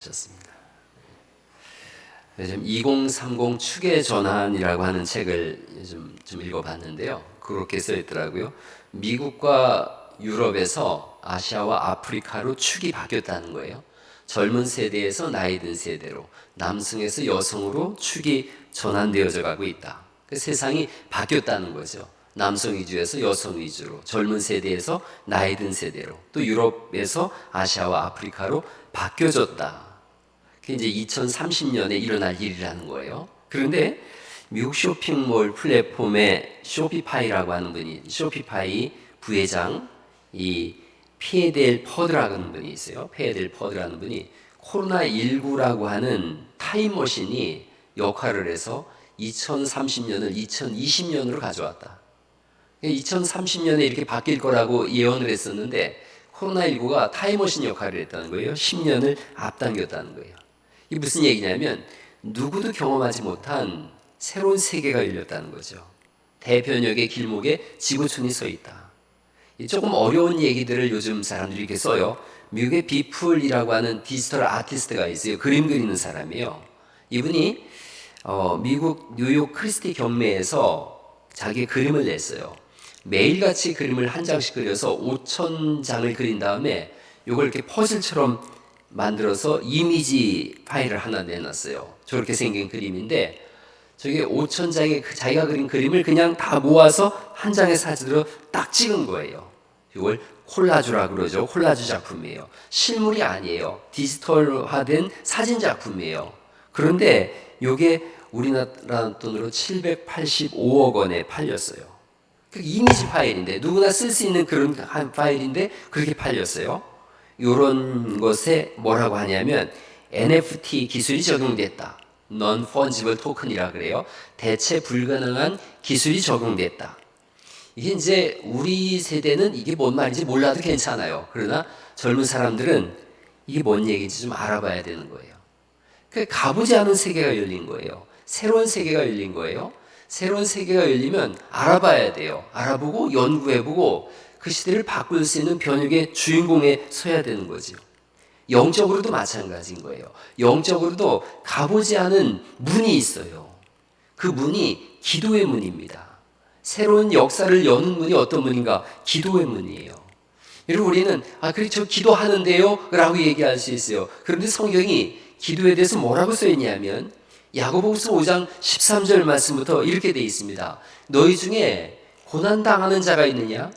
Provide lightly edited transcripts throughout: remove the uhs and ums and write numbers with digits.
셨습니다. 요즘 2030 축의 전환이라고 하는 책을 요즘 좀 읽어봤는데요. 그렇게 써 있더라고요. 미국과 유럽에서 아시아와 아프리카로 축이 바뀌었다는 거예요. 젊은 세대에서 나이 든 세대로, 남성에서 여성으로 축이 전환되어져 가고 있다. 세상이 바뀌었다는 거죠. 남성 위주에서 여성 위주로, 젊은 세대에서 나이 든 세대로, 또 유럽에서 아시아와 아프리카로 바뀌어졌다. 그게 이제 2030년에 일어날 일이라는 거예요. 그런데 미국 쇼핑몰 플랫폼에 쇼피파이라고 하는 분이, 쇼피파이 부회장, 이 피에델 퍼드라고 하는 분이 있어요. 피에델 퍼드라는 분이 코로나19라고 하는 타임머신이 역할을 해서 2030년을 2020년으로 가져왔다. 2030년에 이렇게 바뀔 거라고 예언을 했었는데 코로나19가 타임머신 역할을 했다는 거예요. 10년을 앞당겼다는 거예요. 이게 무슨 얘기냐면 누구도 경험하지 못한 새로운 세계가 열렸다는 거죠. 대변역의 길목에 지구촌이 서 있다. 조금 어려운 얘기들을 요즘 사람들이 이렇게 써요. 미국의 비풀이라고 하는 디지털 아티스트가 있어요. 그림 그리는 사람이에요. 이분이 미국 뉴욕 크리스티 경매에서 자기 그림을 냈어요. 매일같이 그림을 한 장씩 그려서 5,000장을 그린 다음에 이걸 이렇게 퍼즐처럼 만들어서 이미지 파일을 하나 내놨어요. 저렇게 생긴 그림인데 저게 5,000장의 자기가 그린 그림을 그냥 다 모아서 한 장의 사진으로 딱 찍은 거예요. 이걸 콜라주라 그러죠. 콜라주 작품이에요. 실물이 아니에요. 디지털화된 사진 작품이에요. 그런데 이게 우리나라 돈으로 785억 원에 팔렸어요. 그 이미지 파일인데 누구나 쓸 수 있는 그런 한 파일인데 그렇게 팔렸어요. 이런 것에 뭐라고 하냐면 NFT 기술이 적용됐다. Non-fungible token이라 그래요. 대체 불가능한 기술이 적용됐다. 이게 이제 우리 세대는 이게 뭔 말인지 몰라도 괜찮아요. 그러나 젊은 사람들은 이게 뭔 얘기인지 좀 알아봐야 되는 거예요. 그 가보지 않은 세계가 열린 거예요. 새로운 세계가 열린 거예요. 새로운 세계가 열리면 알아봐야 돼요. 알아보고 연구해보고 그 시대를 바꿀 수 있는 변혁의 주인공에 서야 되는 거죠. 영적으로도 마찬가지인 거예요. 영적으로도 가보지 않은 문이 있어요. 그 문이 기도의 문입니다. 새로운 역사를 여는 문이 어떤 문인가? 기도의 문이에요. 여러분 우리는 그래 저 기도하는데요 라고 얘기할 수 있어요. 그런데 성경이 기도에 대해서 뭐라고 써있냐면 야고보서 5장 13절 말씀부터 이렇게 되어 있습니다. 너희 중에 고난당하는 자가 있느냐?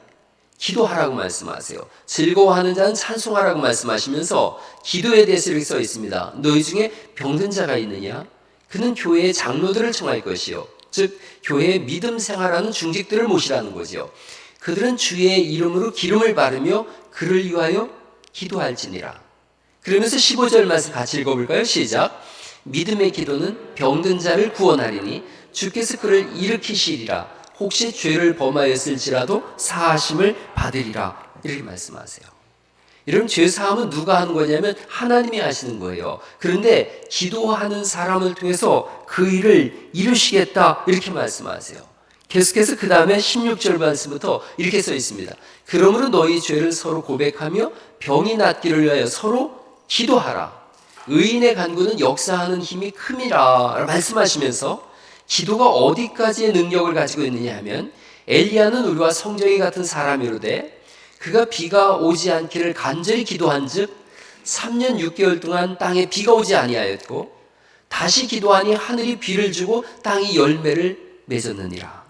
기도하라고 말씀하세요. 즐거워하는 자는 찬송하라고 말씀하시면서 기도에 대해서 이렇게 써 있습니다. 너희 중에 병든 자가 있느냐? 그는 교회의 장로들을 청할 것이요. 즉 교회의 믿음 생활하는 중직들을 모시라는 거죠. 그들은 주의 이름으로 기름을 바르며 그를 위하여 기도할지니라. 그러면서 15절 말씀 같이 읽어볼까요? 시작. 믿음의 기도는 병든 자를 구원하리니 주께서 그를 일으키시리라. 혹시 죄를 범하였을지라도 사하심을 받으리라. 이렇게 말씀하세요. 이런 죄 사함은 누가 하는 거냐면 하나님이 하시는 거예요. 그런데 기도하는 사람을 통해서 그 일을 이루시겠다. 이렇게 말씀하세요. 계속해서 그 다음에 16절 말씀부터 이렇게 써 있습니다. 그러므로 너희 죄를 서로 고백하며 병이 낫기를 위하여 서로 기도하라. 의인의 간구는 역사하는 힘이 큼이라 말씀하시면서 기도가 어디까지의 능력을 가지고 있느냐 하면 엘리야는 우리와 성정이 같은 사람이로되 그가 비가 오지 않기를 간절히 기도한 즉 3년 6개월 동안 땅에 비가 오지 아니하였고 다시 기도하니 하늘이 비를 주고 땅이 열매를 맺었느니라.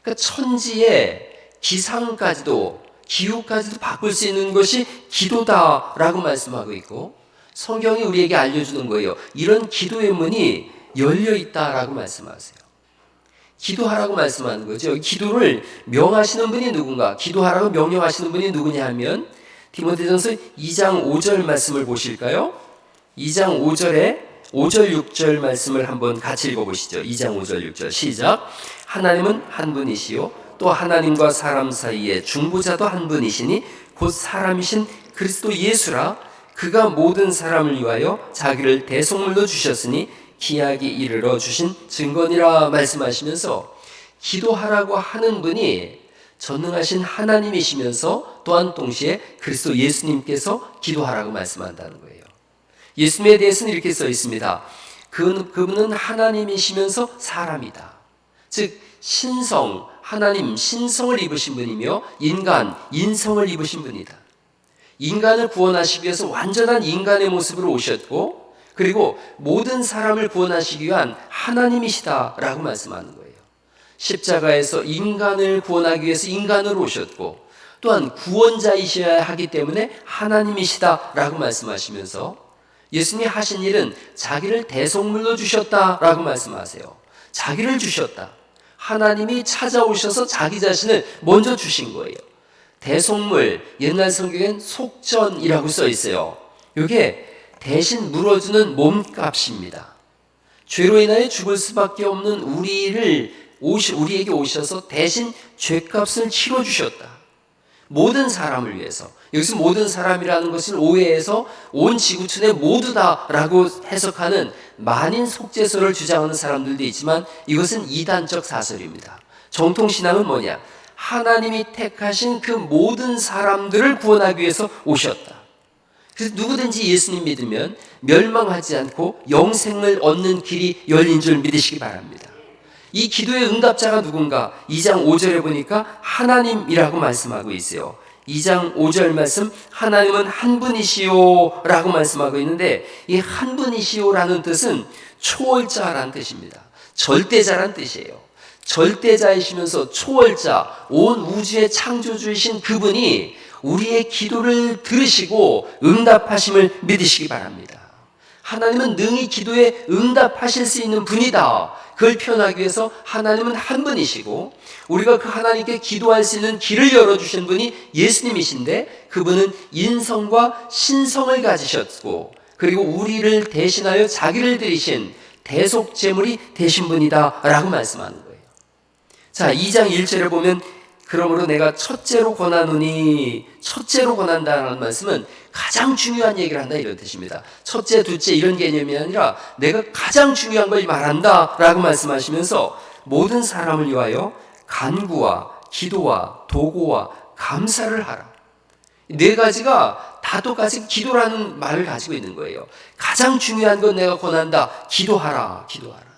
그러니까 천지의 기상까지도 기후까지도 바꿀 수 있는 것이 기도다라고 말씀하고 있고 성경이 우리에게 알려주는 거예요. 이런 기도의 문이 열려 있다라고 말씀하세요. 기도하라고 말씀하는 거죠. 기도를 명하시는 분이 누군가? 기도하라고 명령하시는 분이 누구냐 하면 디모데전서 2장 5절 말씀을 보실까요? 2장 5절에 5절 6절 말씀을 한번 같이 읽어보시죠. 2장 5절 6절 시작. 하나님은 한 분이시요 또 하나님과 사람 사이에 중보자도 한 분이시니 곧 사람이신 그리스도 예수라. 그가 모든 사람을 위하여 자기를 대속물로 주셨으니 기약이 이르러 주신 증거니라 말씀하시면서 기도하라고 하는 분이 전능하신 하나님이시면서 또한 동시에 그리스도 예수님께서 기도하라고 말씀한다는 거예요. 예수님에 대해서는 이렇게 써 있습니다. 그분은 하나님이시면서 사람이다. 즉 신성, 하나님 신성을 입으신 분이며 인간, 인성을 입으신 분이다. 인간을 구원하시기 위해서 완전한 인간의 모습으로 오셨고, 그리고 모든 사람을 구원하시기 위한 하나님이시다라고 말씀하는 거예요. 십자가에서 인간을 구원하기 위해서 인간으로 오셨고, 또한 구원자이셔야 하기 때문에 하나님이시다라고 말씀하시면서 예수님이 하신 일은 자기를 대속물로 주셨다라고 말씀하세요. 자기를 주셨다. 하나님이 찾아오셔서 자기 자신을 먼저 주신 거예요. 대속물, 옛날 성경엔 속전이라고 써 있어요. 이게 대신 물어주는 몸값입니다. 죄로 인하여 죽을 수밖에 없는 우리에게 오셔서 대신 죄값을 치러주셨다. 모든 사람을 위해서. 여기서 모든 사람이라는 것을 오해해서 온 지구촌에 모두다라고 해석하는 만인 속죄설을 주장하는 사람들도 있지만 이것은 이단적 사설입니다. 정통신앙은 뭐냐? 하나님이 택하신 그 모든 사람들을 구원하기 위해서 오셨다. 그래서 누구든지 예수님 믿으면 멸망하지 않고 영생을 얻는 길이 열린 줄 믿으시기 바랍니다. 이 기도의 응답자가 누군가? 2장 5절에 보니까 하나님이라고 말씀하고 있어요. 2장 5절 말씀, 하나님은 한 분이시오 라고 말씀하고 있는데, 이 한 분이시오라는 뜻은 초월자라는 뜻입니다. 절대자라는 뜻이에요. 절대자이시면서 초월자, 온 우주의 창조주이신 그분이 우리의 기도를 들으시고 응답하심을 믿으시기 바랍니다. 하나님은 능히 기도에 응답하실 수 있는 분이다. 그걸 표현하기 위해서 하나님은 한 분이시고, 우리가 그 하나님께 기도할 수 있는 길을 열어주신 분이 예수님이신데, 그분은 인성과 신성을 가지셨고, 그리고 우리를 대신하여 자기를 드리신 대속제물이 되신 분이다 라고 말씀하는 거예요. 자, 2장 1절에 보면 그러므로 내가 첫째로 권하노니, 첫째로 권한다는 말씀은 가장 중요한 얘기를 한다 이런 뜻입니다. 첫째, 둘째 이런 개념이 아니라 내가 가장 중요한 걸 말한다 라고 말씀하시면서 모든 사람을 위하여 간구와 기도와 도고와 감사를 하라. 네 가지가 다 똑같이 기도라는 말을 가지고 있는 거예요. 가장 중요한 건 내가 권한다. 기도하라, 기도하라.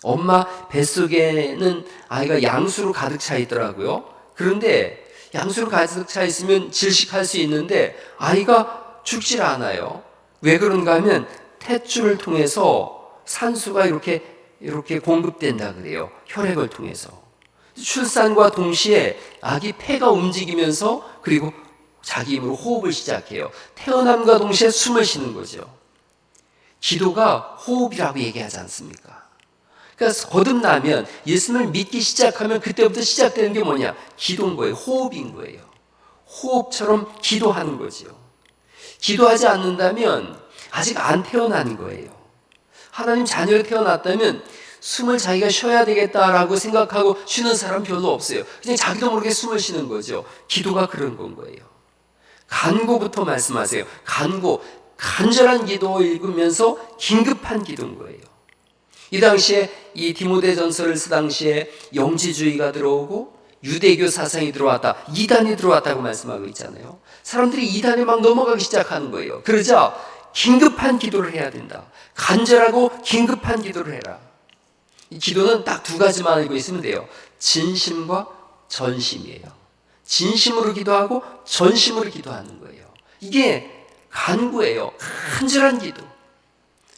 엄마 뱃속에는 아이가 양수로 가득 차 있더라고요. 그런데 양수로 가득 차 있으면 질식할 수 있는데 아이가 죽질 않아요. 왜 그런가 하면 탯줄을 통해서 산소가 이렇게 공급된다 그래요. 혈액을 통해서. 출산과 동시에 아기 폐가 움직이면서 그리고 자기 힘으로 호흡을 시작해요. 태어남과 동시에 숨을 쉬는 거죠. 기도가 호흡이라고 얘기하지 않습니까? 그러니까 거듭나면 예수님을 믿기 시작하면 그때부터 시작되는 게 뭐냐? 기도인 거예요. 호흡인 거예요. 호흡처럼 기도하는 거죠. 기도하지 않는다면 아직 안 태어난 거예요. 하나님 자녀로 태어났다면 숨을 자기가 쉬어야 되겠다라고 생각하고 쉬는 사람 별로 없어요. 그냥 자기도 모르게 숨을 쉬는 거죠. 기도가 그런 건 거예요. 간구부터 말씀하세요. 간구, 간절한 기도 읽으면서 긴급한 기도인 거예요. 이 당시에 이 디모데전서를 쓰 당시에 영지주의가 들어오고 유대교 사상이 들어왔다, 이단이 들어왔다고 말씀하고 있잖아요. 사람들이 이단에 막 넘어가기 시작하는 거예요. 그러자 긴급한 기도를 해야 된다. 간절하고 긴급한 기도를 해라. 이 기도는 딱 두 가지만 알고 있으면 돼요. 진심과 전심이에요. 진심으로 기도하고 전심으로 기도하는 거예요. 이게 간구예요. 간절한 기도.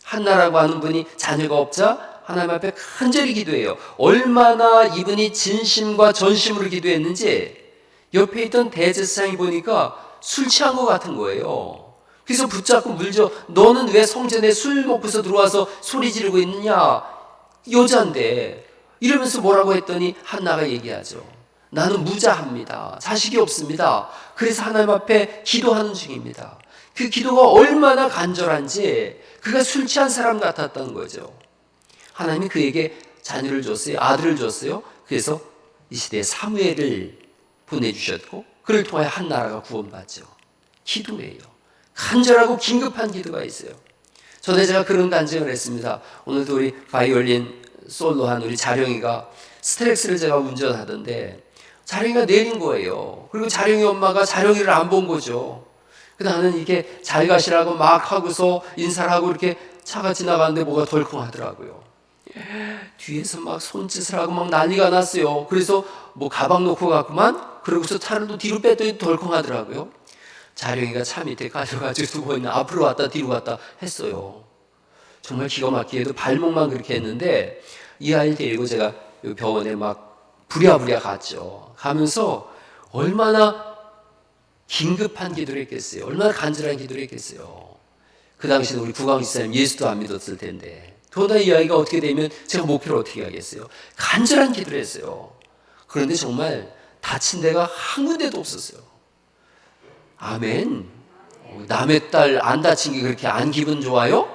한나라고 하는 분이 자녀가 없자 하나님 앞에 간절히 기도해요. 얼마나 이분이 진심과 전심으로 기도했는지 옆에 있던 대제사장이 보니까 술 취한 것 같은 거예요. 그래서 붙잡고 물죠. 너는 왜 성전에 술 먹고서 들어와서 소리 지르고 있느냐? 여자인데. 이러면서 뭐라고 했더니 한나가 얘기하죠. 나는 무자합니다. 자식이 없습니다. 그래서 하나님 앞에 기도하는 중입니다. 그 기도가 얼마나 간절한지 그가 술 취한 사람 같았던 거죠. 하나님이 그에게 자녀를 줬어요. 아들을 줬어요. 그래서 이 시대에 사무엘을 보내주셨고 그를 통하여 한 나라가 구원받죠. 기도예요. 간절하고 긴급한 기도가 있어요. 전에 제가 그런 간증을 했습니다. 오늘도 우리 바이올린 솔로한 우리 자령이가 스트렉스를 제가 운전하던데 자령이가 내린 거예요. 그리고 자령이 엄마가 자령이를 안 본 거죠. 나는 이게 잘 가시라고 막 하고서 인사를 하고 이렇게 차가 지나가는데 뭐가 덜컹하더라고요. 뒤에서 막 손짓을 하고 막 난리가 났어요. 그래서 뭐 가방 놓고 갔구만. 그러고서 차를 또 뒤로 뺐더니 덜컹하더라고요. 자령이가 차 밑에 가져가지고 두고 있는 앞으로 왔다 뒤로 갔다 했어요. 정말 기가 막히게도 발목만 그렇게 했는데 이 아이를 데리고 제가 병원에 막 부랴부랴 갔죠. 가면서 얼마나 긴급한 기도를 했겠어요. 얼마나 간절한 기도를 했겠어요. 그 당시는 우리 구강지사님 예수도 안 믿었을 텐데 더구나 이 아이가 어떻게 되면 제가 목표를 어떻게 하겠어요. 간절한 기도를 했어요. 그런데 정말 다친 데가 한 군데도 없었어요. 아멘. 남의 딸 안 다친 게 그렇게 안 기분 좋아요?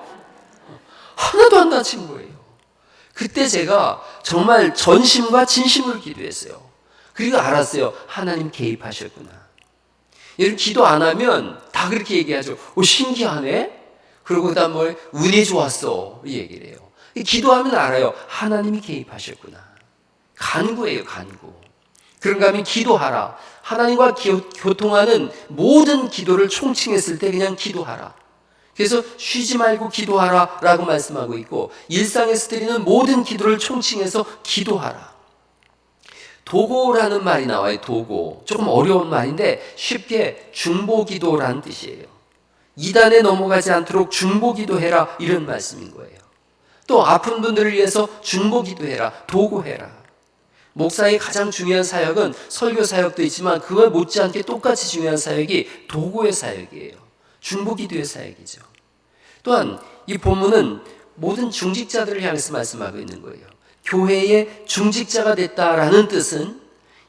하나도 안 다친 거예요. 그때 제가 정말 전심과 진심으로 기도했어요. 그리고 알았어요. 하나님 개입하셨구나. 여러분 기도 안 하면 다 그렇게 얘기하죠. 신기하네. 그러고 그다음 뭘 운이 좋았어 이 얘기를 해요. 기도하면 알아요. 하나님이 개입하셨구나. 간구예요. 간구. 그런가 하면 기도하라. 하나님과 교통하는 모든 기도를 총칭했을 때 그냥 기도하라. 그래서 쉬지 말고 기도하라 라고 말씀하고 있고 일상에서 드리는 모든 기도를 총칭해서 기도하라. 도고라는 말이 나와요. 도고. 조금 어려운 말인데 쉽게 중보기도라는 뜻이에요. 이단에 넘어가지 않도록 중보기도해라 이런 말씀인 거예요. 또 아픈 분들을 위해서 중보기도해라. 도고해라. 목사의 가장 중요한 사역은 설교 사역도 있지만 그걸 못지않게 똑같이 중요한 사역이 도고의 사역이에요. 중보기도의 사역이죠. 또한 이 본문은 모든 중직자들을 향해서 말씀하고 있는 거예요. 교회의 중직자가 됐다라는 뜻은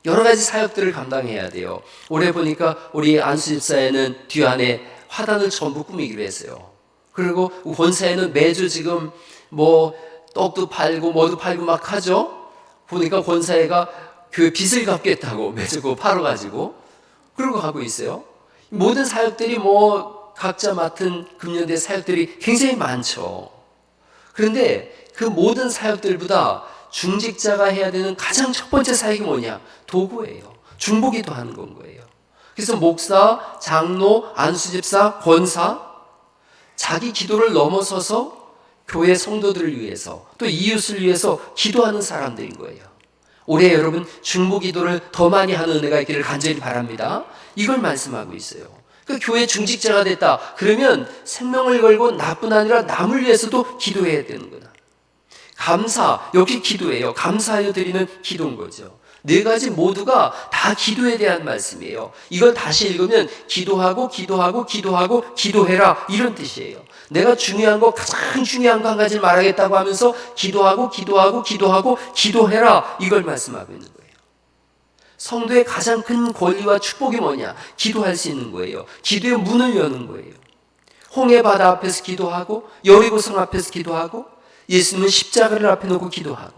여러 가지 사역들을 감당해야 돼요. 올해 보니까 우리 안수 집사에는 뒤안에 화단을 전부 꾸미기로 했어요. 그리고 권사에는 매주 지금 뭐 떡도 팔고 뭐도 팔고 막 하죠. 보니까 권사회가 교회 빚을 갚겠다고 매주 그거 팔아가지고 그러고 가고 있어요. 모든 사역들이 뭐 각자 맡은 금년대 사역들이 굉장히 많죠. 그런데 그 모든 사역들보다 중직자가 해야 되는 가장 첫 번째 사역이 뭐냐? 도구예요. 중보기도 하는 건 거예요. 그래서 목사, 장로, 안수집사, 권사 자기 기도를 넘어서서 교회 성도들을 위해서 또 이웃을 위해서 기도하는 사람들인 거예요. 올해 여러분 중보기도를 더 많이 하는 은혜가 있기를 간절히 바랍니다. 이걸 말씀하고 있어요. 그 교회 중직자가 됐다. 그러면 생명을 걸고 나뿐 아니라 남을 위해서도 기도해야 되는 거다. 감사, 역시 기도예요. 감사하여 드리는 기도인 거죠. 네 가지 모두가 다 기도에 대한 말씀이에요. 이걸 다시 읽으면 기도하고 기도하고 기도하고 기도해라 이런 뜻이에요. 내가 중요한 거 가장 중요한 거 한 가지를 말하겠다고 하면서 기도하고 기도하고 기도하고 기도해라 이걸 말씀하고 있는 거예요. 성도의 가장 큰 권리와 축복이 뭐냐? 기도할 수 있는 거예요. 기도의 문을 여는 거예요. 홍해 바다 앞에서 기도하고 여리고성 앞에서 기도하고 예수님은 십자가를 앞에 놓고 기도하고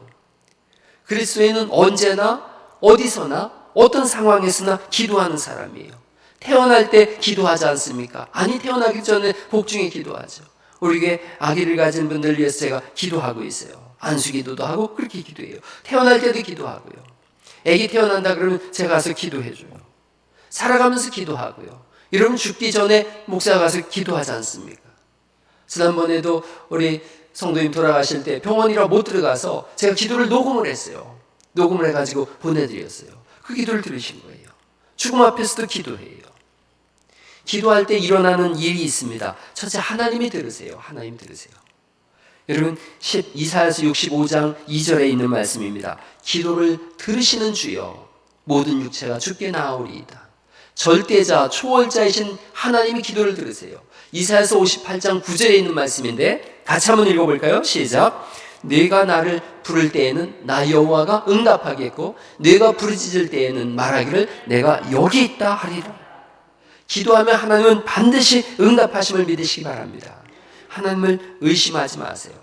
그리스도인은 언제나 어디서나 어떤 상황에서나 기도하는 사람이에요. 태어날 때 기도하지 않습니까? 아니 태어나기 전에 복중에 기도하죠. 우리 교회 아기를 가진 분들 위해서 제가 기도하고 있어요. 안수기도도 하고 그렇게 기도해요. 태어날 때도 기도하고요. 아기 태어난다 그러면 제가 가서 기도해줘요. 살아가면서 기도하고요. 여러분 죽기 전에 목사가 가서 기도하지 않습니까? 지난번에도 우리 성도님 돌아가실 때 병원이라 못 들어가서 제가 기도를 녹음을 했어요. 녹음을 해가지고 보내드렸어요. 그 기도를 들으신 거예요. 죽음 앞에서도 기도해요. 기도할 때 일어나는 일이 있습니다. 첫째 하나님이 들으세요. 하나님 들으세요. 여러분 이사야서 65장 2절에 있는 말씀입니다. 기도를 들으시는 주여 모든 육체가 주께 나아오리이다. 절대자 초월자이신 하나님이 기도를 들으세요. 이사야서 58장 9절에 있는 말씀인데 같이 한번 읽어볼까요? 시작. 네가 나를 부를 때에는 나 여호와가 응답하겠고 네가 부르짖을 때에는 말하기를 내가 여기 있다 하리라. 기도하면 하나님은 반드시 응답하심을 믿으시기 바랍니다. 하나님을 의심하지 마세요.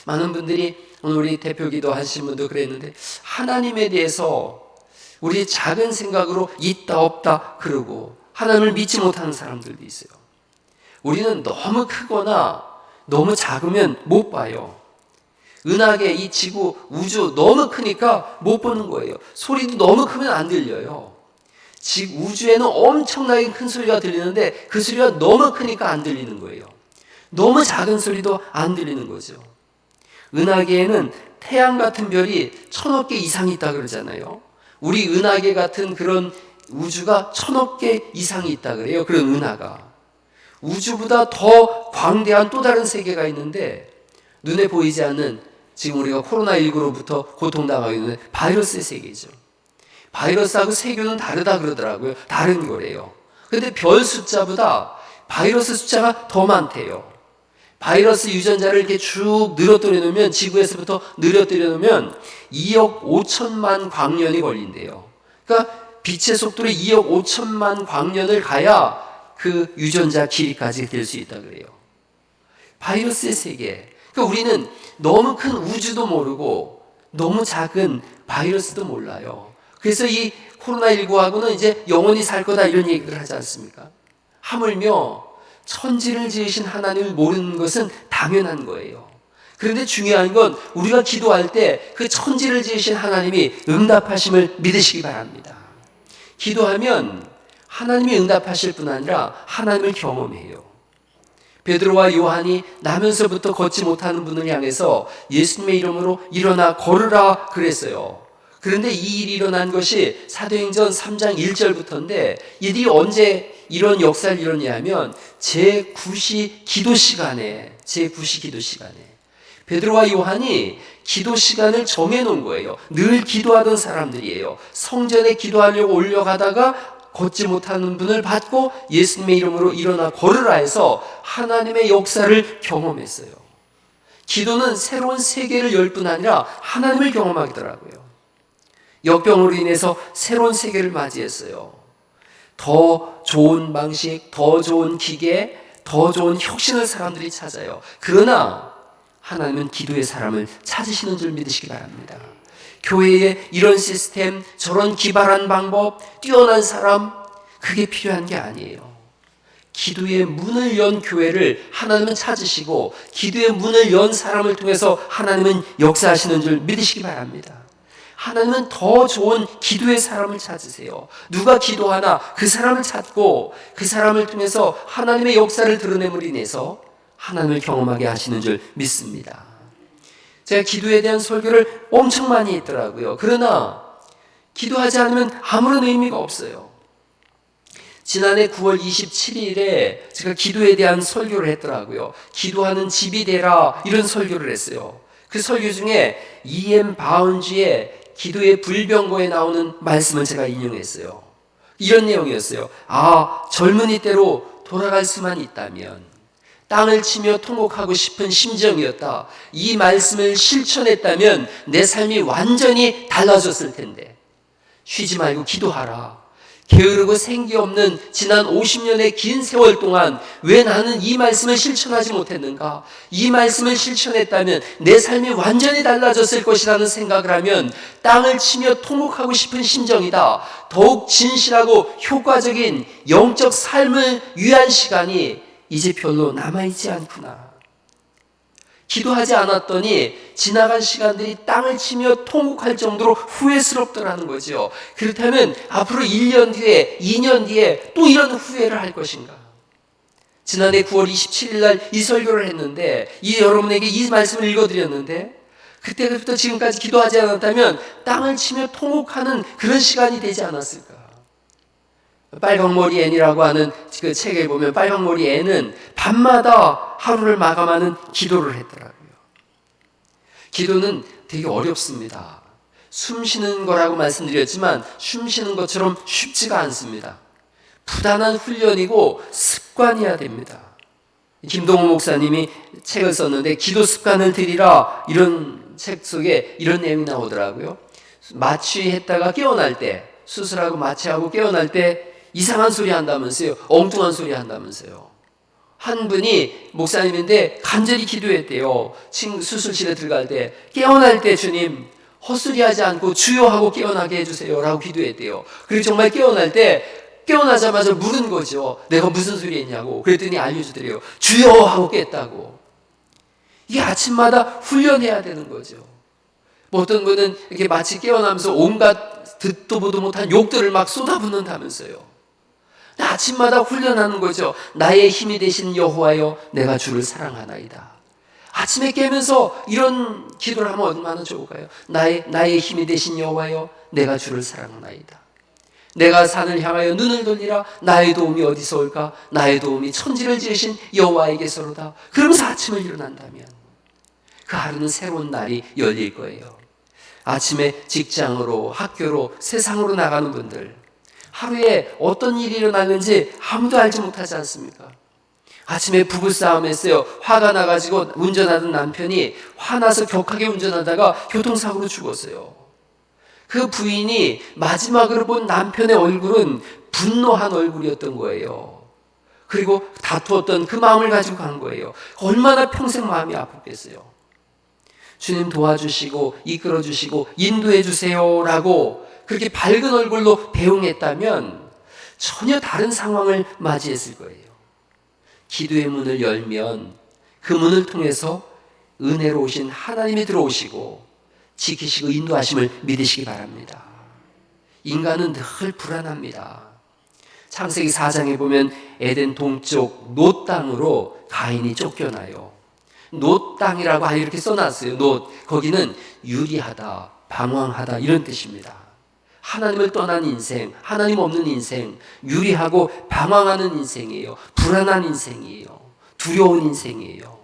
많은 분들이 오늘 우리 대표 기도 하신 분도 그랬는데 하나님에 대해서 우리 작은 생각으로 있다 없다 그러고 하나님을 믿지 못하는 사람들도 있어요. 우리는 너무 크거나 너무 작으면 못 봐요. 은하계 이 지구 우주 너무 크니까 못 보는 거예요. 소리도 너무 크면 안 들려요. 즉 우주에는 엄청나게 큰 소리가 들리는데 그 소리가 너무 크니까 안 들리는 거예요. 너무 작은 소리도 안 들리는 거죠. 은하계에는 태양 같은 별이 1000억 개 이상이 있다 그러잖아요. 우리 은하계 같은 그런 우주가 1000억 개 이상이 있다 그래요. 그런 은하가. 우주보다 더 광대한 또 다른 세계가 있는데 눈에 보이지 않는, 지금 우리가 코로나19로부터 고통당하고 있는 바이러스의 세계죠. 바이러스하고 세균은 다르다 그러더라고요. 다른 거래요. 근데 별 숫자보다 바이러스 숫자가 더 많대요. 바이러스 유전자를 이렇게 쭉 늘어뜨려 놓으면, 지구에서부터 늘어뜨려 놓으면 2억 5천만 광년이 걸린대요. 그러니까 빛의 속도로 2억 5천만 광년을 가야 그 유전자 길이까지 될 수 있다 그래요. 바이러스의 세계. 그러니까 우리는 너무 큰 우주도 모르고 너무 작은 바이러스도 몰라요. 그래서 이 코로나19하고는 이제 영원히 살 거다 이런 얘기를 하지 않습니까? 하물며 천지를 지으신 하나님을 모르는 것은 당연한 거예요. 그런데 중요한 건 우리가 기도할 때 그 천지를 지으신 하나님이 응답하심을 믿으시기 바랍니다. 기도하면 하나님이 응답하실 뿐 아니라 하나님을 경험해요. 베드로와 요한이 나면서부터 걷지 못하는 분을 향해서 예수님의 이름으로 일어나 걸으라 그랬어요. 그런데 이 일이 일어난 것이 사도행전 3장 1절부터인데 일이 언제 이런 역사를 이뤘냐면 제9시 기도 시간에 베드로와 요한이 기도 시간을 정해놓은 거예요. 늘 기도하던 사람들이에요. 성전에 기도하려고 올려가다가 걷지 못하는 분을 받고 예수님의 이름으로 일어나 걸으라 해서 하나님의 역사를 경험했어요. 기도는 새로운 세계를 열 뿐 아니라 하나님을 경험하더라고요. 역병으로 인해서 새로운 세계를 맞이했어요. 더 좋은 방식, 더 좋은 기계, 더 좋은 혁신을 사람들이 찾아요. 그러나 하나님은 기도의 사람을 찾으시는 줄 믿으시기 바랍니다. 교회에 이런 시스템, 저런 기발한 방법, 뛰어난 사람, 그게 필요한 게 아니에요. 기도의 문을 연 교회를 하나님은 찾으시고 기도의 문을 연 사람을 통해서 하나님은 역사하시는 줄 믿으시기 바랍니다. 하나님은 더 좋은 기도의 사람을 찾으세요. 누가 기도하나 그 사람을 찾고 그 사람을 통해서 하나님의 역사를 드러냄으로 인해서 하나님을 경험하게 하시는 줄 믿습니다. 제가 기도에 대한 설교를 엄청 많이 했더라고요. 그러나 기도하지 않으면 아무런 의미가 없어요. 지난해 9월 27일에 제가 기도에 대한 설교를 했더라고요. 기도하는 집이 되라, 이런 설교를 했어요. 그 설교 중에 E.M. 바운지의 기도의 불병거에 나오는 말씀을 제가 인용했어요. 이런 내용이었어요. 젊은이 때로 돌아갈 수만 있다면, 땅을 치며 통곡하고 싶은 심정이었다. 이 말씀을 실천했다면 내 삶이 완전히 달라졌을 텐데. 쉬지 말고 기도하라. 게으르고 생기 없는 지난 50년의 긴 세월 동안 왜 나는 이 말씀을 실천하지 못했는가? 이 말씀을 실천했다면 내 삶이 완전히 달라졌을 것이라는 생각을 하면 땅을 치며 통곡하고 싶은 심정이다. 더욱 진실하고 효과적인 영적 삶을 위한 시간이 이제 별로 남아있지 않구나. 기도하지 않았더니 지나간 시간들이 땅을 치며 통곡할 정도로 후회스럽더라는 거죠. 그렇다면 앞으로 1년 뒤에, 2년 뒤에 또 이런 후회를 할 것인가? 지난해 9월 27일 날 이 설교를 했는데, 여러분에게 이 말씀을 읽어드렸는데, 그때부터 지금까지 기도하지 않았다면 땅을 치며 통곡하는 그런 시간이 되지 않았을까? 빨강머리 앤이라고 하는 그 책에 보면 빨강머리 앤은 밤마다 하루를 마감하는 기도를 했더라고요. 기도는 되게 어렵습니다. 숨 쉬는 거라고 말씀드렸지만 숨 쉬는 것처럼 쉽지가 않습니다. 부단한 훈련이고 습관이어야 됩니다. 김동호 목사님이 책을 썼는데 기도 습관을 들이라, 이런 책 속에 이런 내용이 나오더라고요. 마취했다가 깨어날 때, 수술하고 마취하고 깨어날 때 이상한 소리 한다면서요. 엉뚱한 소리 한다면서요. 한 분이 목사님인데 간절히 기도했대요. 수술실에 들어갈 때, 깨어날 때 주님 헛소리하지 않고 주여 하고 깨어나게 해주세요 라고 기도했대요. 그리고 정말 깨어날 때 깨어나자마자 물은 거죠. 내가 무슨 소리 했냐고. 그랬더니 알려주더래요. 주여 하고 깼다고. 이게 아침마다 훈련해야 되는 거죠. 뭐 어떤 분은 이렇게 마치 깨어나면서 온갖 듣도 보도 못한 욕들을 막 쏟아붓는다면서요. 아침마다 훈련하는 거죠. 나의 힘이 되신 여호와여, 내가 주를 사랑하나이다. 아침에 깨면서 이런 기도를 하면 얼마나 좋을까요? 나의 힘이 되신 여호와여, 내가 주를 사랑하나이다. 내가 산을 향하여 눈을 돌리라. 나의 도움이 어디서 올까? 나의 도움이 천지를 지으신 여호와에게서로다. 그러면서 아침을 일어난다면 그 하루는 새로운 날이 열릴 거예요. 아침에 직장으로, 학교로, 세상으로 나가는 분들, 하루에 어떤 일이 일어나는지 아무도 알지 못하지 않습니까? 아침에 부부싸움 했어요. 화가 나가지고 운전하던 남편이 화나서 격하게 운전하다가 교통사고로 죽었어요. 그 부인이 마지막으로 본 남편의 얼굴은 분노한 얼굴이었던 거예요. 그리고 다투었던 그 마음을 가지고 간 거예요. 얼마나 평생 마음이 아팠겠어요. 주님 도와주시고 이끌어주시고 인도해주세요라고 그렇게 밝은 얼굴로 배웅했다면 전혀 다른 상황을 맞이했을 거예요. 기도의 문을 열면 그 문을 통해서 은혜로 오신 하나님이 들어오시고 지키시고 인도하심을 믿으시기 바랍니다. 인간은 늘 불안합니다. 창세기 4장에 보면 에덴 동쪽 놋 땅으로 가인이 쫓겨나요. 놋 땅이라고 이렇게 써놨어요. 놋, 거기는 유리하다, 방황하다 이런 뜻입니다. 하나님을 떠난 인생, 하나님 없는 인생, 유리하고 방황하는 인생이에요. 불안한 인생이에요. 두려운 인생이에요.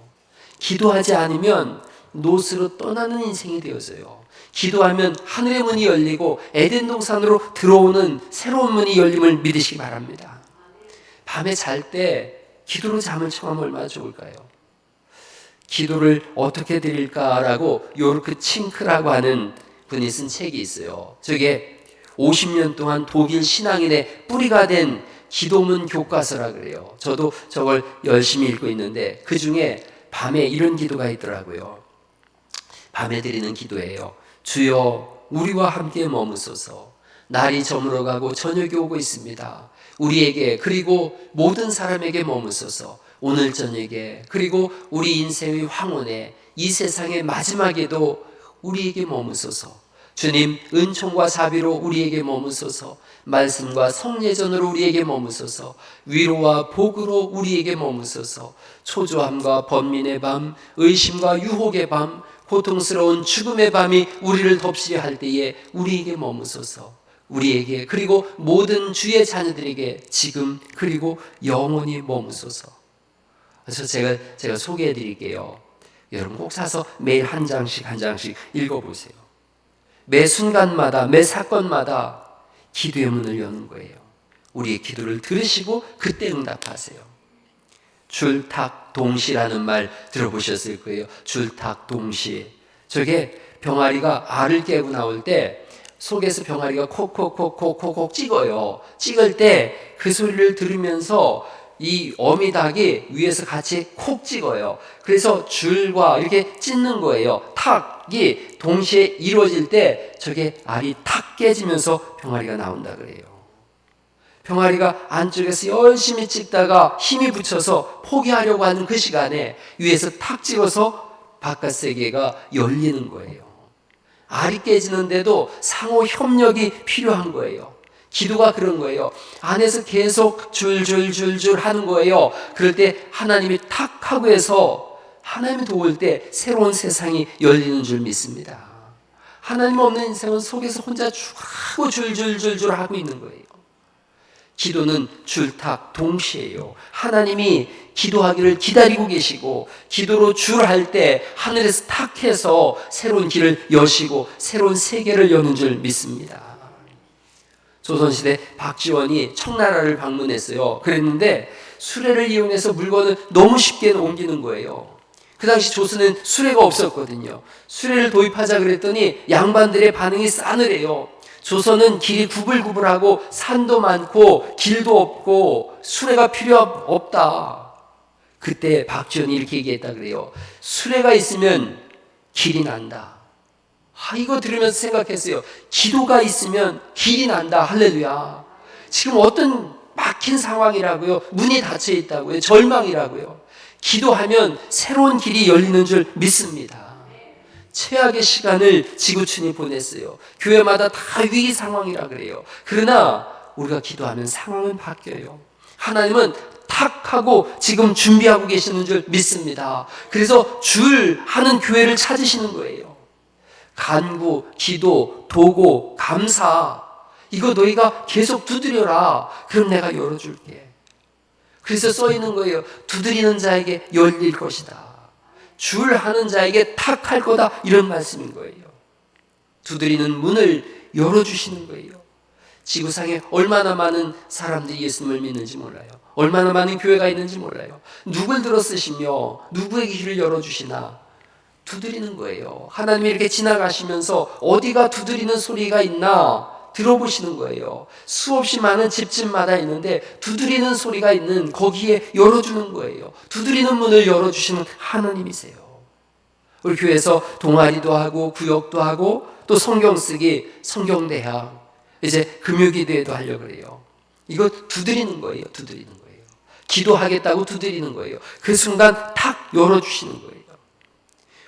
기도하지 않으면 놋으로 떠나는 인생이 되어서요. 기도하면 하늘의 문이 열리고 에덴 동산으로 들어오는 새로운 문이 열림을 믿으시기 바랍니다. 밤에 잘 때 기도로 잠을 청하면 얼마나 좋을까요? 기도를 어떻게 드릴까라고 요르크 칭크라고 하는 분이 쓴 책이 있어요. 저게 50년 동안 독일 신앙인의 뿌리가 된 기도문 교과서라 그래요. 저도 저걸 열심히 읽고 있는데 그 중에 밤에 이런 기도가 있더라고요. 밤에 드리는 기도예요. 주여 우리와 함께 머무소서. 날이 저물어가고 저녁이 오고 있습니다. 우리에게 그리고 모든 사람에게 머무소서. 오늘 저녁에 그리고 우리 인생의 황혼에 이 세상의 마지막에도 우리에게 머무소서. 주님 은총과 자비로 우리에게 머무소서. 말씀과 성례전으로 우리에게 머무소서. 위로와 복으로 우리에게 머무소서. 초조함과 번민의 밤, 의심과 유혹의 밤, 고통스러운 죽음의 밤이 우리를 덮시게 할 때에 우리에게 머무소서. 우리에게 그리고 모든 주의 자녀들에게 지금 그리고 영원히 머무소서. 그래서 제가 소개해 드릴게요. 여러분 꼭 사서 매일 한 장씩 읽어보세요. 매 순간마다 매 사건마다 기도의 문을 여는 거예요. 우리의 기도를 들으시고 그때 응답하세요. 줄탁동시라는 말 들어보셨을 거예요. 줄탁동시. 저게 병아리가 알을 깨고 나올 때 속에서 병아리가 콕콕콕콕콕 찍어요. 찍을 때 그 소리를 들으면서 이 어미닭이 위에서 같이 콕 찍어요. 그래서 줄과 이렇게 찢는 거예요. 탁이 동시에 이루어질 때 저게 알이 탁 깨지면서 병아리가 나온다 그래요. 병아리가 안쪽에서 열심히 찍다가 힘이 붙여서 포기하려고 하는 그 시간에 위에서 탁 찍어서 바깥 세계가 열리는 거예요. 알이 깨지는데도 상호 협력이 필요한 거예요. 기도가 그런 거예요. 안에서 계속 줄줄줄줄 하는 거예요. 그럴 때 하나님이 탁 하고 해서 하나님이 도울 때 새로운 세상이 열리는 줄 믿습니다. 하나님 없는 인생은 속에서 혼자 쭉 하고 줄줄줄줄 하고 있는 거예요. 기도는 줄탁 동시에요. 하나님이 기도하기를 기다리고 계시고 기도로 줄할 때 하늘에서 탁 해서 새로운 길을 여시고 새로운 세계를 여는 줄 믿습니다. 조선시대 박지원이 청나라를 방문했어요. 그랬는데 수레를 이용해서 물건을 너무 쉽게 옮기는 거예요. 그 당시 조선은 수레가 없었거든요. 수레를 도입하자 그랬더니 양반들의 반응이 싸늘해요. 조선은 길이 구불구불하고 산도 많고 길도 없고 수레가 필요 없다. 그때 박지원이 이렇게 얘기했다 그래요. 수레가 있으면 길이 난다. 이거 들으면서 생각했어요. 기도가 있으면 길이 난다. 할렐루야. 지금 어떤 막힌 상황이라고요. 문이 닫혀 있다고요. 절망이라고요. 기도하면 새로운 길이 열리는 줄 믿습니다. 최악의 시간을 지구촌이 보냈어요. 교회마다 다 위기 상황이라 그래요. 그러나 우리가 기도하면 상황은 바뀌어요. 하나님은 탁 하고 지금 준비하고 계시는 줄 믿습니다. 그래서 줄 하는 교회를 찾으시는 거예요. 간구, 기도, 도고, 감사, 이거 너희가 계속 두드려라. 그럼 내가 열어줄게. 그래서 써 있는 거예요. 두드리는 자에게 열릴 것이다. 줄 하는 자에게 탁 할 거다. 이런 말씀인 거예요. 두드리는 문을 열어주시는 거예요. 지구상에 얼마나 많은 사람들이 예수님을 믿는지 몰라요. 얼마나 많은 교회가 있는지 몰라요. 누굴 들어 쓰시며 누구에게 길을 열어주시나 두드리는 거예요. 하나님이 이렇게 지나가시면서 어디가 두드리는 소리가 있나 들어보시는 거예요. 수없이 많은 집집마다 있는데 두드리는 소리가 있는 거기에 열어주는 거예요. 두드리는 문을 열어주시는 하나님이세요. 우리 교회에서 동아리도 하고 구역도 하고 또 성경 쓰기, 성경대학, 이제 금요기도회도 하려고 그래요. 이거 두드리는 거예요. 두드리는 거예요. 기도하겠다고 두드리는 거예요. 그 순간 탁 열어주시는 거예요.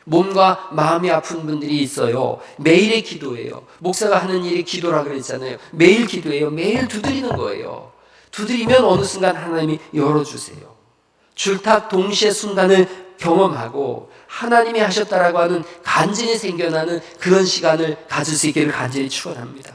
몸과 마음이 아픈 분들이 있어요. 매일의 기도예요. 목사가 하는 일이 기도라 그랬잖아요. 매일 기도예요. 매일 두드리는 거예요. 두드리면 어느 순간 하나님이 열어주세요. 줄탁 동시에 순간을 경험하고 하나님이 하셨다라고 하는 간증이 생겨나는 그런 시간을 가질 수 있기를 간절히 축원합니다.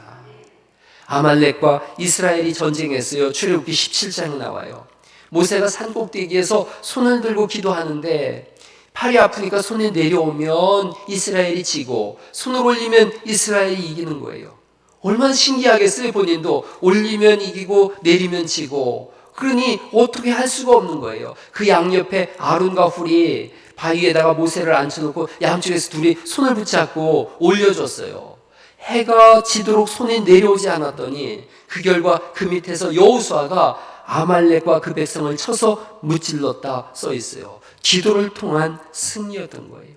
아말렉과 이스라엘이 전쟁했어요. 출애굽기 17장에 나와요. 모세가 산꼭대기에서 손을 들고 기도하는데 팔이 아프니까 손이 내려오면 이스라엘이 지고 손을 올리면 이스라엘이 이기는 거예요. 얼마나 신기하겠어요. 본인도 올리면 이기고 내리면 지고, 그러니 어떻게 할 수가 없는 거예요. 그 양옆에 아론과 훌이 바위에다가 모세를 앉혀놓고 양쪽에서 둘이 손을 붙잡고 올려줬어요. 해가 지도록 손이 내려오지 않았더니 그 결과 그 밑에서 여호수아가 아말렉과 그 백성을 쳐서 무찔렀다 써 있어요. 기도를 통한 승리였던 거예요.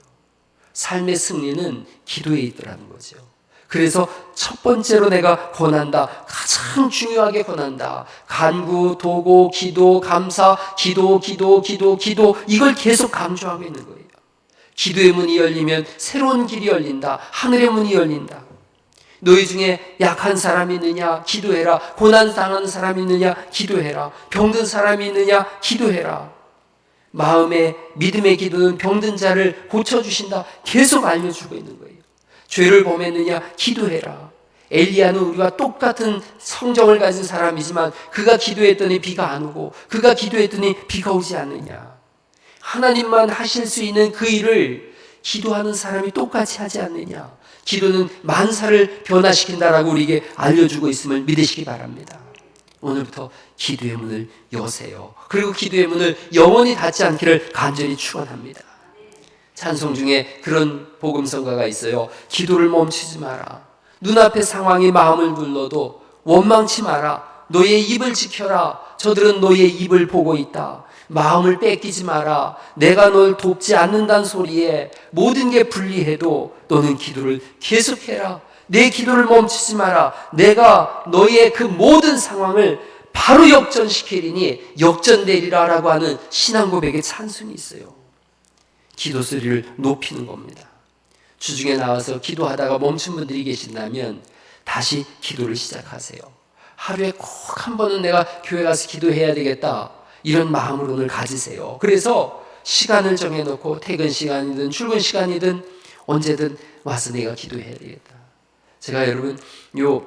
삶의 승리는 기도에 있더라는 거죠. 그래서 첫 번째로 내가 권한다, 가장 중요하게 권한다. 간구, 도고, 기도, 감사, 기도, 이걸 계속 강조하고 있는 거예요. 기도의 문이 열리면 새로운 길이 열린다. 하늘의 문이 열린다. 너희 중에 약한 사람이 있느냐? 기도해라. 고난당하는 사람이 있느냐? 기도해라. 병든 사람이 있느냐? 기도해라. 마음의 믿음의 기도는 병든 자를 고쳐주신다. 계속 알려주고 있는 거예요. 죄를 범했느냐? 기도해라. 엘리야는 우리와 똑같은 성정을 가진 사람이지만 그가 기도했더니 비가 안 오고 그가 기도했더니 비가 오지 않느냐. 하나님만 하실 수 있는 그 일을 기도하는 사람이 똑같이 하지 않느냐. 기도는 만사를 변화시킨다라고 우리에게 알려주고 있음을 믿으시기 바랍니다. 오늘부터 기도의 문을 여세요. 그리고 기도의 문을 영원히 닫지 않기를 간절히 축원합니다. 찬송 중에 그런 복음성가가 있어요. 기도를 멈추지 마라. 눈앞의 상황이 마음을 눌러도 원망치 마라. 너의 입을 지켜라. 저들은 너의 입을 보고 있다. 마음을 뺏기지 마라. 내가 널 돕지 않는다는 소리에 모든 게 불리해도 너는 기도를 계속해라. 내 기도를 멈추지 마라. 내가 너의 그 모든 상황을 바로 역전시키리니 역전되리라 라고 하는 신앙 고백의 찬송이 있어요. 기도 소리를 높이는 겁니다. 주중에 나와서 기도하다가 멈춘 분들이 계신다면 다시 기도를 시작하세요. 하루에 꼭 한 번은 내가 교회 가서 기도해야 되겠다. 이런 마음을 오늘 가지세요. 그래서 시간을 정해놓고 퇴근 시간이든 출근 시간이든 언제든 와서 내가 기도해야 되겠다. 제가 여러분 요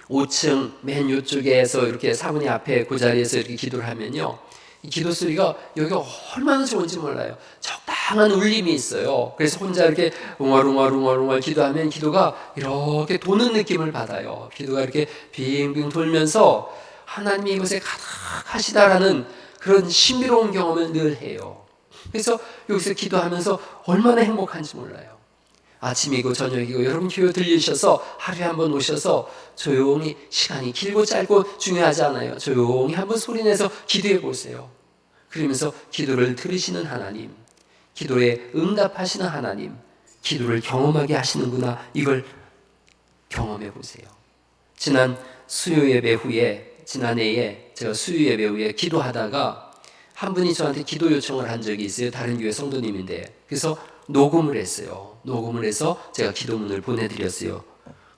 5층 맨 요쪽에서 이렇게 사모님 앞에 그 자리에서 이렇게 기도를 하면요, 이 기도 소리가 여기가 얼마나 좋은지 몰라요. 적당한 울림이 있어요. 그래서 혼자 이렇게 웅얼웅얼 기도하면 기도가 이렇게 도는 느낌을 받아요. 기도가 이렇게 빙빙 돌면서 하나님이 이곳에 가득하시다라는 그런 신비로운 경험을 늘 해요. 그래서 여기서 기도하면서 얼마나 행복한지 몰라요. 아침이고 저녁이고 여러분 교회 들리셔서 하루에 한번 오셔서 조용히, 시간이 길고 짧고 중요하지 않아요. 조용히 한번 소리내서 기도해 보세요. 그러면서 기도를 들으시는 하나님, 기도에 응답하시는 하나님, 기도를 경험하게 하시는구나, 이걸 경험해 보세요. 지난 수요 예배 후에, 지난해에 제가 수요 예배 후에 기도하다가 한 분이 저한테 기도 요청을 한 적이 있어요. 다른 교회 성도님인데. 그래서 녹음을 했어요. 녹음을 해서 제가 기도문을 보내드렸어요.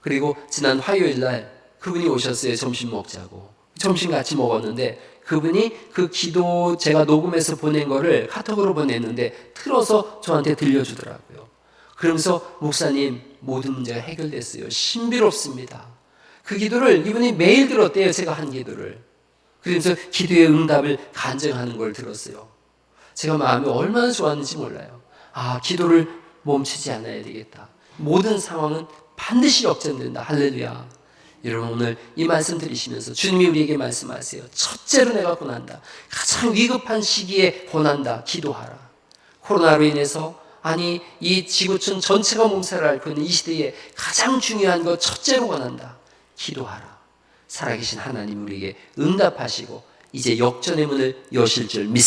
그리고 지난 화요일 날 그분이 오셨어요. 점심 먹자고. 점심 같이 먹었는데 그분이 그 기도 제가 녹음해서 보낸 거를 카톡으로 보냈는데 틀어서 저한테 들려주더라고요. 그러면서 목사님 모든 문제가 해결됐어요. 신비롭습니다. 그 기도를 이분이 매일 들었대요. 제가 한 기도를. 그러면서 기도의 응답을 간증하는 걸 들었어요. 제가 마음이 얼마나 좋았는지 몰라요. 아, 기도를 멈추지 않아야 되겠다. 모든 상황은 반드시 역전된다. 할렐루야. 여러분 오늘 이 말씀 들으시면서 주님이 우리에게 말씀하세요. 첫째로 내가 고난다. 가장 위급한 시기에 고난다. 기도하라. 코로나로 인해서 아니 이 지구촌 전체가 몸살을 앓고 있는 이 시대에 가장 중요한 것 첫째로 권한다. 기도하라. 살아계신 하나님 우리에게 응답하시고 이제 역전의 문을 여실 줄 믿습니다.